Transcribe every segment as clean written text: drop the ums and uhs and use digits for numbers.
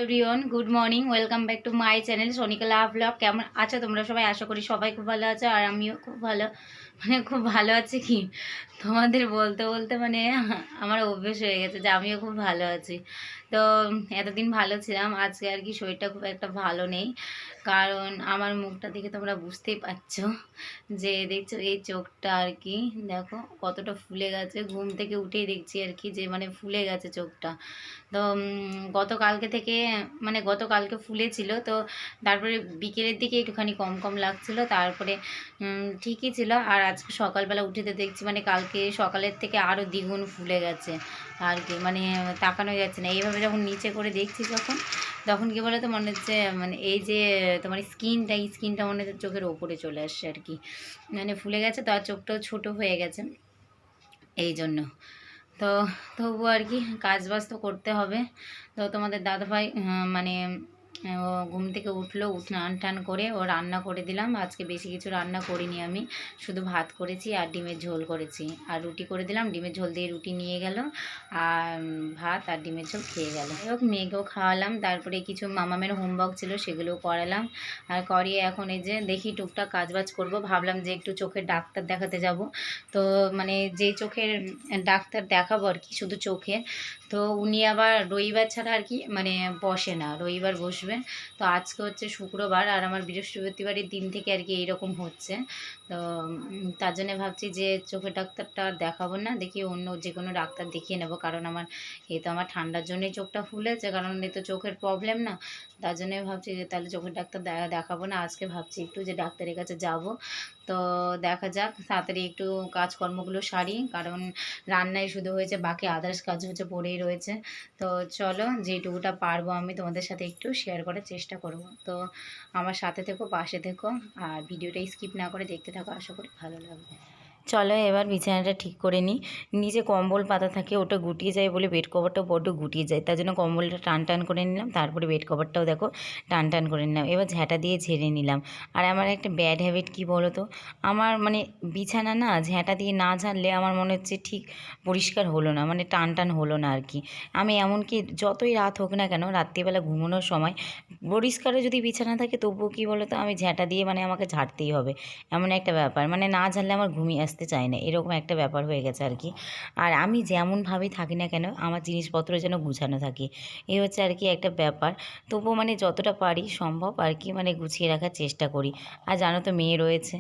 Everyone good morning welcome back to my channel Sonika love blog. কেমন আছো তোমরা সবাই? আশা করি সবাই খুব ভালো আছো, আর আমিও খুব ভালো, খুব ভালো আছি। কি তোমাদের বলতে বলতে আমার অভ্যেস হয়ে গেছে যে আমিও খুব ভালো আছি। তো এতদিন ভালো ছিলাম, আজকে আর কি শরীরটা খুব একটা ভালো নেই, কারণ আমার মুখটা দেখে তোমরা বুঝতেই পারছো যে দেখছো এই চোখটা আর কি দেখো কতটা ফুলে গেছে। ঘুম থেকে উঠেই দেখছি আর কি যে ফুলে গেছে চোখটা। তো গতকালকে থেকে গতকালকে ফুলেছিল, তো তারপরে বিকেলের দিকে একটুখানি কম কম লাগছিল, তারপরে ঠিকই ছিল। আর আজকে সকালবেলা উঠে তো দেখছি কালকে সকালের থেকে আরও দ্বিগুণ ফুলে গেছে আর কি, তাকানো যাচ্ছে না। এইভাবে যখন নিচে করে দেখছি তখন কি বলে তো মনে হচ্ছে এই যে তোমার এই স্কিনটা মনে হচ্ছে চোখের ওপরে চলে আসছে আর কি, ফুলে গেছে। তো আর চোখটাও ছোটো হয়ে গেছে এই জন্য। তো তবু আর কি কাজবাজ তো করতে হবে। তো তোমাদের দাদাভাই ও ঘুম থেকে উঠলো, স্নান টান করে ও রান্না করে দিলাম। আজকে বেশি কিছু রান্না করিনি, আমি শুধু ভাত করেছি আর ডিমের ঝোল করেছি, আর রুটি করে দিলাম। ডিমের ঝোল দিয়ে রুটি নিয়ে গেল, আর ভাত আর ডিমের ঝোল খেয়ে গেল। যাই হোক, মেয়েকেও খাওয়ালাম, তারপরে কিছু মামামের হোমওয়ার্ক ছিল সেগুলোও করালাম। আর করিয়ে এখন এই যে দেখি টুকটাক কাজবাজ করব। ভাবলাম যে একটু চোখের ডাক্তার দেখাতে যাব। তো যে চোখের ডাক্তার দেখাবো আর কি, শুধু চোখে, তো উনি আবার রবিবার ছাড়া আর কি বসে না, রবিবার বসবে। তো আজকে হচ্ছে শুক্রবার, আর আমার বৃহস্পতিবারের দিন থেকে আর কি এইরকম হচ্ছে। তো তার জন্য ভাবছি যে চোখের ডাক্তারটা দেখাবো না, দেখি অন্য যে কোনো ডাক্তার দেখিয়ে নেবো, কারণ আমার ঠান্ডার জন্যই চোখটা ফুলেছে, কারণ এই তো চোখের প্রবলেম না। তার জন্যই ভাবছি যে তাহলে চোখের ডাক্তার দেখাবো না, আজকে ভাবছি একটু যে ডাক্তারের কাছে যাব। তো দেখা যাক, তাড়াতাড়ি একটু কাজকর্মগুলো সারি, কারণ রান্নায় শুধু হয়েছে, বাকি আদার্স কাজ হচ্ছে পড়েই রয়েছে। তো চলো, যেটুকুটা পারবো আমি তোমাদের সাথে একটু শেয়ার করার চেষ্টা করব। তো আমার সাথে থেকো, পাশে থেকো, আর ভিডিওটা স্কিপ না করে দেখতে থাকো, আশা করি ভালো লাগবে। চলো এবার বিছানাটা ঠিক করে নিই। নিচে কম্বল পাতা থাকে, ওটা গুটিয়ে যায় বলে বেড কভারটাও বড্ড গুটিয়ে যায়, তার জন্য কম্বলটা টান টান করে নিলাম, তারপরে বেড কভারটাও দেখো টান টান করে নিলাম। এবার ঝ্যাঁটা দিয়ে ঝেড়ে নিলাম। আর আমার একটা ব্যাড হ্যাবিট কী বলো তো, আমার বিছানা না ঝ্যাঁটা দিয়ে না ঝাড়লে আমার মনে হচ্ছে ঠিক পরিষ্কার হলো না, টান টান হলো না আর কি। আমি এমনকি যতই রাত হোক না কেন, রাত্রিবেলা ঘুমানোর সময় পরিষ্কারও যদি বিছানা থাকে, তবুও কী বলো তো আমি ঝ্যাঁটা দিয়ে আমাকে ঝাড়তেই হবে, এমন একটা ব্যাপার। না ঝাড়লে আমার ঘুমিয়ে আসতে চায় না, এরকম একটা ব্যাপার হয়ে গেছে আর কি। আর আমি যেমনভাবেই থাকি না কেন, আমার জিনিসপত্র যেন গুছানো থাকে, এই হচ্ছে আর কি একটা ব্যাপার। তবুও যতটা পারি সম্ভব আর কি গুছিয়ে রাখার চেষ্টা করি। আর জানো তো মেয়ে রয়েছে,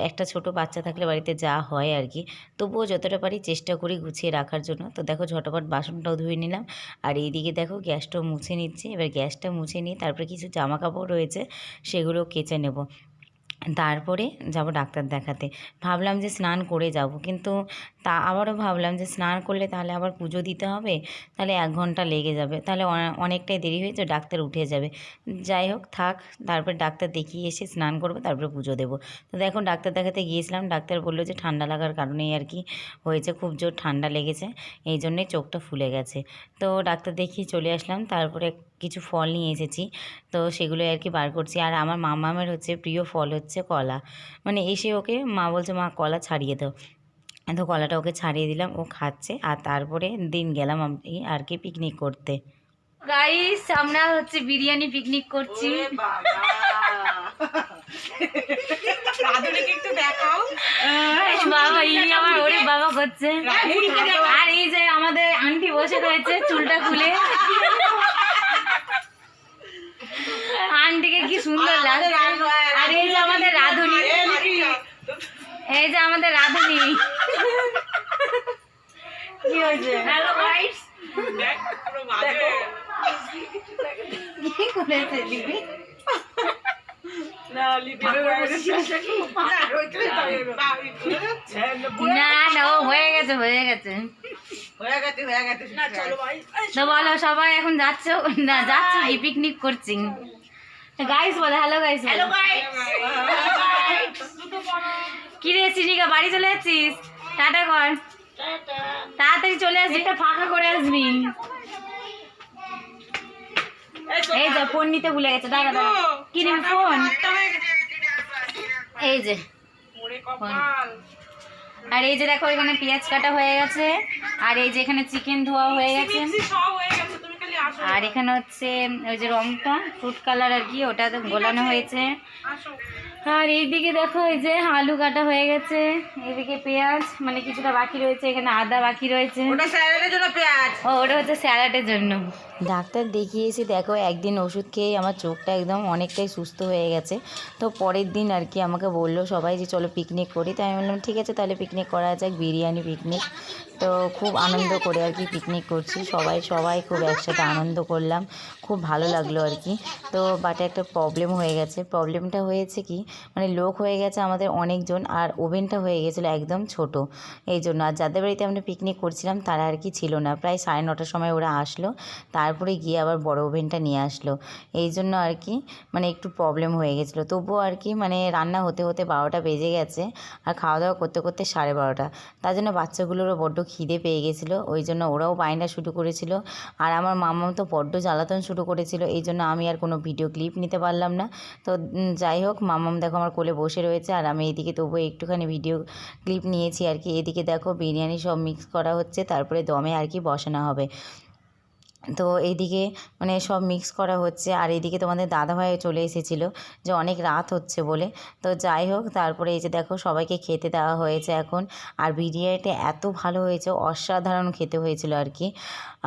একটা ছোট বাচ্চা থাকলে বাড়িতে যা হয় আর কি, তবুও যতটা পারি চেষ্টা করি গুছিয়ে রাখার জন্য। তো দেখো ঝটপট বাসনটাও ধুয়ে নিলাম, আর এইদিকে দেখো গ্যাসটাও মুছে নিচ্ছি। এবার গ্যাসটা মুছে নিয়ে তারপরে কিছু জামা কাপড় রয়েছে সেগুলো কেচে নেব, তারপরে যাব ডাক্তার দেখাতে। ভাবলাম যে স্নান করে যাব, কিন্তু আবারও ভাবলাম যে স্নান করলে তাহলে আবার পুজো দিতে হবে, তাহলে 1 ঘন্টা লেগে যাবে, তাহলে অনেকটাই দেরি হয়েছে, ডাক্তার উঠে যাবে। যাই হোক থাক, তারপর ডাক্তার দেখিয়ে এসে স্নান করবো, তারপরে পুজো দেবো। তো দেখো ডাক্তার দেখাতে গিয়েছিলাম, ডাক্তার বললো যে ঠান্ডা লাগার কারণেই আর কি হয়েছে, খুব জোর ঠান্ডা লেগেছে, এই জন্যে চোখটা ফুলে গেছে। তো ডাক্তার দেখিয়ে চলে আসলাম, তারপরে কিছু ফল নিয়ে এসেছি, তো সেগুলো আর কি বার করছি। আর আমার মামামের হচ্ছে প্রিয় ফল হচ্ছে কলা, এসে ওকে মা বলছে মা কলা ছাড়িয়ে দাও, তো কলাটা ওকে ছাড়িয়ে দিলাম, ও খাচ্ছে। আর তারপরে দিন গেলাম আমি আর কি পিকনিক করতে। গাইস আমরা হচ্ছে বিরিয়ানি পিকনিক করছি। বাবা ইনি আমার ওরে বাবা করছে, আর এই যে আমাদের আন্টি বসে রয়েছে চুলটা খুলে, আন্টিকে কি সুন্দর লাগছে। আর এই যে আমাদের রাধুনি, এই যে আমাদের রাধুনি, কি হয়েছে? হ্যালো গাইস, কি করেছে লিপি? না না ও হয়ে গেছে তো বলো সবাই এখন যাচ্ছ না, যাচ্ছি কি পিকনিক করছি। গাইস বলে হ্যালো গাইস, হ্যালো গাইস। কি রে চিনিকা বাড়ি চলে যাচ্ছিস? টাটা কর, তাড়াতাড়ি চলে আসবি, এটা ফাঁকা করে আসবি। এই যে ফোন নিতে ভুলে গেছে, দাঁড়া দাঁড়া, কি নিবি ফোন? এই যে আর এই যে দেখো এখানে পেঁয়াজ কাটা হয়ে গেছে, আর এই যে এখানে চিকেন ধোয়া হয়ে গেছে, আর এখানে হচ্ছে ওই যে রংটা ফ্রুট কালার আর কি, ওটা গোলানো হয়েছে। আর এইদিকে দেখো এই যে আলু কাটা হয়ে গেছে, এইদিকে পেঁয়াজ মানে কিছুটা বাকি রয়েছে, এখানে আদা বাকি রয়েছে। ওটা স্যালাডের জন্য পেঁয়াজ, ও ওটা হচ্ছে স্যালাডের জন্য। ডাক্তার দেখিয়েছি, দেখো একদিন ওষুধ খেয়েই আমার চোখটা একদম অনেকটাই সুস্থ হয়ে গেছে। তো পরের দিন আর কি আমাকে বললো সবাই যে চলো পিকনিক করি, তাই আমি বললাম ঠিক আছে তাহলে পিকনিক করা যাক, বিরিয়ানি পিকনিক। তো খুব আনন্দ করে আর কি পিকনিক করছি, সবাই খুব একসাথে আনন্দ করলাম, খুব ভালো লাগলো আর কি। তো বাটে একটা প্রবলেম হয়ে গেছে, প্রবলেমটা হয়েছে কি মানে লোক হয়ে গেছে আমাদের অনেকজন, আর ওভেনটা হয়ে গেছিলো একদম ছোট, এই জন্য। আর যাদের বাড়িতে আমরা পিকনিক করছিলাম তারা আর কি ছিল না, প্রায় 9:30টার সময় ওরা আসলো, তারপরে গিয়ে আবার বড় ওভেনটা নিয়ে আসলো, এই জন্য আর কি মানে একটু প্রবলেম হয়ে গেছিলো। তবুও আর কি মানে রান্না হতে হতে 12টা বেজে গেছে, আর খাওয়া দাওয়া করতে করতে 12:30। তার জন্য বাচ্চাগুলোরও বড্ড খিদে পেয়ে গেছিলো, ওই জন্য ওরাও বায়না শুরু করেছিল। আর আমার মামাও তো বড্ড জ্বালাতন শুরু করেছিল, এই জন্য আমি আর কোনো ভিডিও ক্লিপ নিতে পারলাম না। তো যাই হোক, মামাম দেখো আমার কোলে বসে রয়েছে, আর আমি এদিকে তবুও একটুখানি ভিডিও ক্লিপ নিয়েছি আর কি। এদিকে দেখো বিরিয়ানি সব মিক্স করা হচ্ছে, তারপরে দমে আর কি বসানো হবে। তো এইদিকে মানে সব মিক্স করা হচ্ছে, আর এইদিকে তোমাদের দাদাভাই চলে এসেছিলো যে অনেক রাত হচ্ছে বলে। তো যাই হোক, তারপরে এই যে দেখো সবাইকে খেতে দেওয়া হয়েছে এখন। আর বিরিয়ানিটা এত ভালো হয়েছে, অসাধারণ খেতে হয়েছিল আর কি।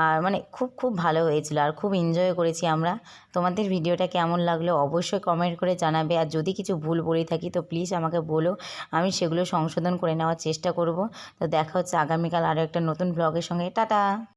আর মানে খুব ভালো হয়েছিল, আর খুব এনজয় করেছি আমরা। তোমাদের ভিডিওটা কেমন লাগলো অবশ্যই কমেন্ট করে জানাবে, আর যদি কিছু ভুল বলে থাকি তো প্লিজ আমাকে বলো, আমি সেগুলো সংশোধন করে নেওয়ার চেষ্টা করব। তো দেখা হচ্ছে আগামীকাল আরও একটা নতুন ব্লগের সঙ্গে। টাটা।